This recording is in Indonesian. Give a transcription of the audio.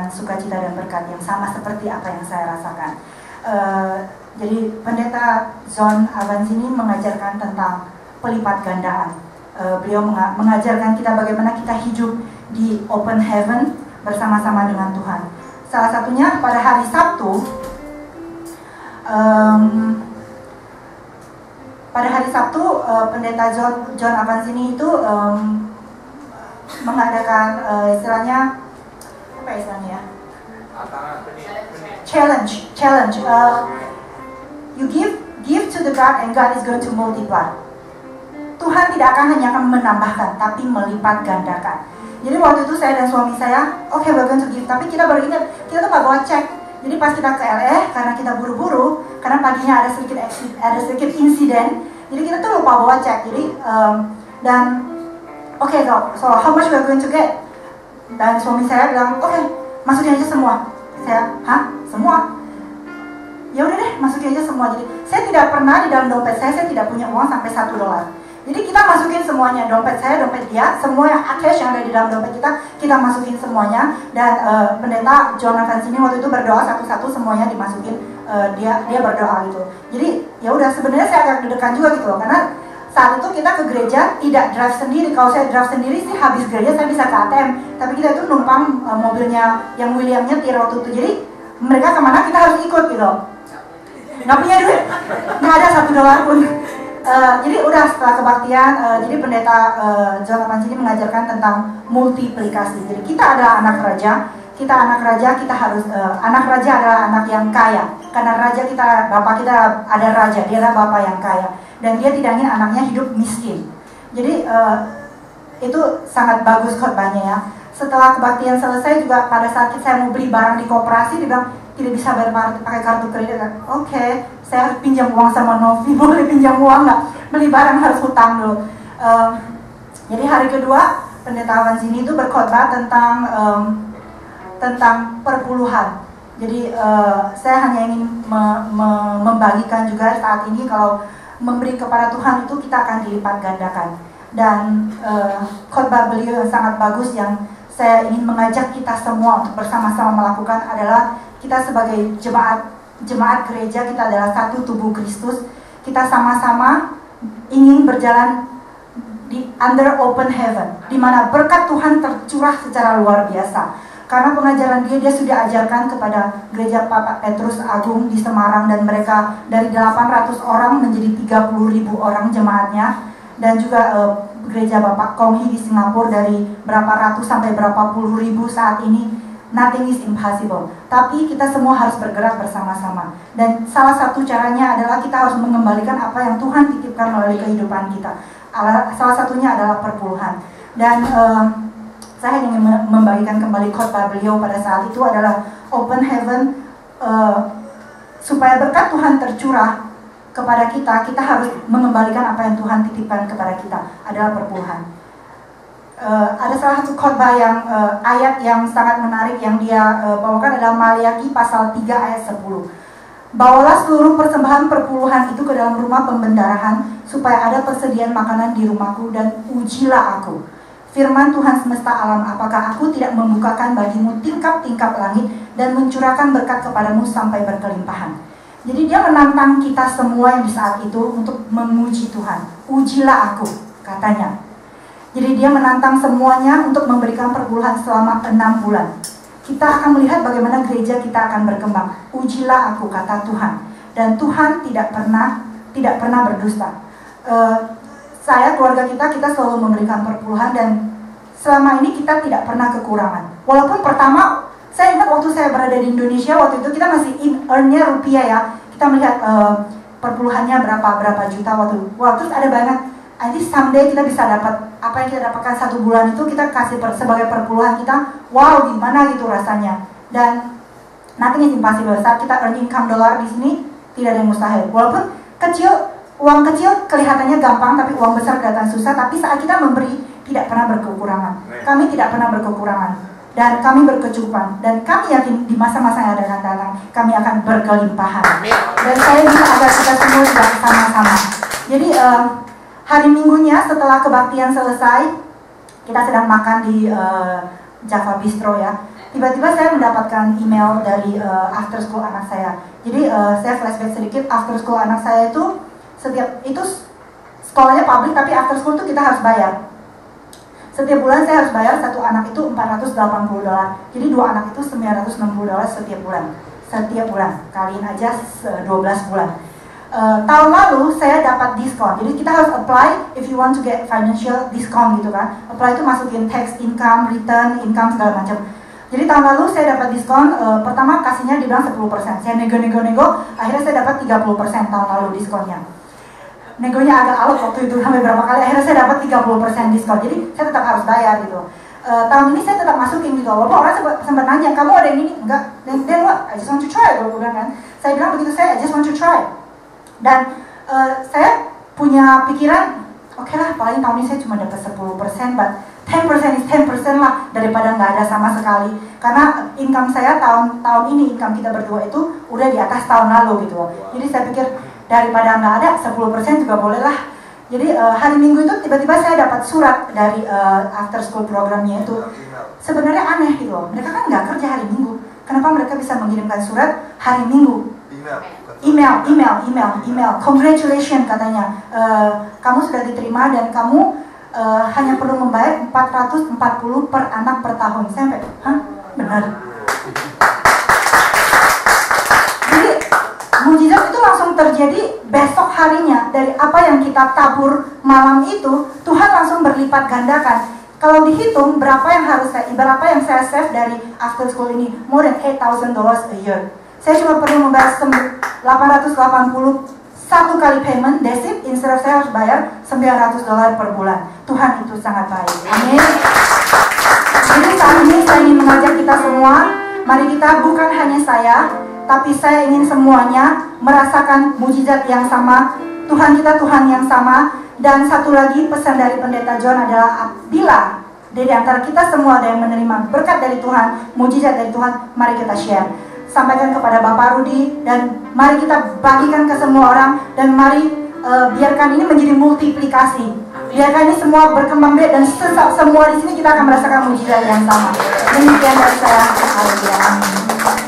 sukacita dan berkat yang sama seperti apa yang saya rasakan. Jadi pendeta John Avanzini mengajarkan tentang pelipat gandaan. Beliau mengajarkan kita bagaimana kita hidup di open heaven bersama-sama dengan Tuhan. Salah satunya pada hari Sabtu, pendeta John Avanzini itu mengadakan istilahnya apa istilahnya ya? Challenge. You give to the God and God is going to multiply. Tuhan tidak akan hanya menambahkan, tapi melipat gandakan. Jadi waktu itu saya dan suami saya, oke, we're going to give, tapi kita baru ingat, kita tuh nggak bawa cek. Jadi pas kita ke LA, karena kita buru-buru, karena paginya ada sedikit insiden, jadi kita tuh lupa bawa cek. Jadi dan oke, so how much we're going to get? Dan suami saya bilang, oke, masukin aja semua. Saya, semua? Ya udah deh, masukin aja semua. Jadi saya tidak pernah di dalam dompet saya tidak punya uang sampai $1. Jadi kita masukin semuanya, dompet saya, dompet dia, semua yang cash yang ada di dalam dompet kita masukin semuanya. Dan pendeta John Avanzini waktu itu berdoa satu-satu semuanya dimasukin, dia berdoa gitu. Jadi ya udah, sebenarnya saya agak deg-degan juga gitu loh, karena saat itu kita ke gereja tidak drive sendiri. Kalau saya drive sendiri sih habis gereja saya bisa ke ATM, tapi kita itu numpang mobilnya yang William nyetir waktu itu. Jadi mereka kemana kita harus ikut gitu. Nggak punya duit, nggak ada $1 pun. Jadi udah setelah kebaktian, jadi pendeta John Avanzini mengajarkan tentang multiplikasi. Jadi kita adalah anak raja, kita harus anak raja adalah anak yang kaya. Karena raja kita, bapak kita ada raja, dia adalah bapak yang kaya, dan dia tidak ingin anaknya hidup miskin. Jadi itu sangat bagus khotbahnya ya. Setelah kebaktian selesai juga, pada saat saya mau beli barang di koperasi, dia bilang tidak bisa bayar pakai kartu kredit kan? Oke, saya harus pinjam uang sama Novi. Boleh pinjam uang nggak? Beli barang harus hutang dulu. Jadi hari kedua pendeta Avanzini itu berkhotbah tentang perpuluhan. Jadi saya hanya ingin membagikan juga saat ini, kalau memberi kepada Tuhan itu kita akan dilipat gandakan. Dan khotbah beliau yang sangat bagus yang saya ingin mengajak kita semua untuk bersama-sama melakukan adalah, kita sebagai jemaat gereja, kita adalah satu tubuh Kristus. Kita sama-sama ingin berjalan di under open heaven, di mana berkat Tuhan tercurah secara luar biasa. Karena pengajaran dia sudah ajarkan kepada gereja Papa Petrus Agung di Semarang, dan mereka dari 800 orang menjadi 30.000 orang jemaatnya. Dan juga gereja Bapak Konghi di Singapura dari berapa ratus sampai berapa puluh ribu saat ini. Nothing is impossible. Tapi kita semua harus bergerak bersama-sama. Dan salah satu caranya adalah kita harus mengembalikan apa yang Tuhan titipkan melalui kehidupan kita. Salah satunya adalah perpuluhan. Dan saya ingin membagikan kembali khotbah beliau pada saat itu adalah open heaven. Supaya berkat Tuhan tercurah kepada kita harus mengembalikan apa yang Tuhan titipkan kepada kita, adalah perpuluhan. Ada salah satu khotbah yang ayat yang sangat menarik yang dia bawakan adalah Maliaki pasal 3 ayat 10. Bawalah seluruh persembahan perpuluhan itu ke dalam rumah pembendarahan, supaya ada persediaan makanan di rumahku, dan ujilah aku. Firman Tuhan semesta alam, apakah aku tidak membukakan bagimu tingkap-tingkap langit dan mencurahkan berkat kepadamu sampai berkelimpahan. Jadi dia menantang kita semua yang di saat itu untuk memuji Tuhan. Ujilah aku, katanya. Jadi dia menantang semuanya untuk memberikan perpuluhan selama 6 bulan. Kita akan melihat bagaimana gereja kita akan berkembang. Ujilah aku, kata Tuhan. Dan Tuhan tidak pernah berdusta. Saya, keluarga kita selalu memberikan perpuluhan, dan selama ini kita tidak pernah kekurangan. Walaupun pertama, saya ingat waktu saya berada di Indonesia, waktu itu kita masih earn-nya rupiah ya. Kita melihat perpuluhannya berapa juta waktu terus ada banyak. Nanti someday kita bisa dapat apa yang kita dapatkan 1 bulan itu, kita kasih sebagai perpuluhan kita. Wow, gimana gitu rasanya. Dan nothing is impossible. Saat kita earn income dollar di sini, tidak ada yang mustahil. Walaupun uang kecil kelihatannya gampang, tapi uang besar kelihatan susah. Tapi saat kita memberi, tidak pernah berkekurangan. Kami tidak pernah berkekurangan, dan kami berkecukupan. Dan kami yakin di masa-masa yang akan datang, kami akan berkelimpahan. Dan saya ingin agar kita semua juga sama-sama. Jadi hari Minggunya setelah kebaktian selesai, kita sedang makan di Java Bistro ya. tiba-tiba saya mendapatkan email dari after school anak saya. Jadi saya flashback sedikit, after school anak saya itu sekolahnya publik tapi after school itu kita harus bayar. Setiap bulan saya harus bayar, satu anak itu $480. Jadi 2 anak itu $960 setiap bulan. Setiap bulan, kaliin aja 12 bulan. Tahun lalu saya dapat diskon. Jadi kita harus apply if you want to get financial discount gitu kan. Apply itu masukin tax, income, return, income segala macam. Jadi tahun lalu saya dapat diskon, pertama kasihnya dibilang 10%. Saya nego, akhirnya saya dapat 30% tahun lalu diskonnya. Negonya agak alot waktu itu, sampai berapa kali, akhirnya saya dapat 30% diskon. Jadi saya tetap harus bayar gitu. Tahun ini saya tetap masukin gitu. Walaupun orang sempat nanya, kamu ada yang ini? Enggak. Then what? I just want to try. Kalau bilang kan, saya bilang begitu, I just want to try. Dan saya punya pikiran, oke lah, paling tahun ini saya cuma dapat 10%, but 10% is 10% lah, daripada nggak ada sama sekali. Karena income saya tahun ini, income kita berdua itu udah di atas tahun lalu gitu. Jadi saya pikir daripada nggak ada, 10% juga boleh lah. Jadi hari Minggu itu tiba-tiba saya dapat surat dari after school programnya itu. Sebenarnya aneh gitu loh, mereka kan nggak kerja hari Minggu. Kenapa mereka bisa mengirimkan surat hari Minggu? Email. Congratulations katanya, kamu sudah diterima dan kamu hanya perlu membayar 440 per anak per tahun. Sampai, hah? Benar. Jadi mujizat itu langsung terjadi besok harinya. Dari apa yang kita tabur malam itu, Tuhan langsung berlipat gandakan. Kalau dihitung berapa yang saya save dari after school ini, more than $8,000 a year. Saya cuma perlu membayar 880 satu kali payment, that's it. Instead of saya harus bayar $900 per bulan. Tuhan itu sangat baik. Amin. Jadi saat ini saya ingin mengajak kita semua, mari kita bukan hanya saya, tapi saya ingin semuanya merasakan mujizat yang sama. Tuhan kita Tuhan yang sama. Dan satu lagi pesan dari Pendeta John adalah, bila dari antara kita semua ada yang menerima berkat dari Tuhan, mujizat dari Tuhan, mari kita share. Sampaikan kepada Bapak Rudi dan mari kita bagikan ke semua orang dan mari biarkan ini menjadi multiplikasi. Biarkan ini semua berkembang biak dan semua di sini kita akan merasakan mujizat yang sama. Demikian dari saya. Amin.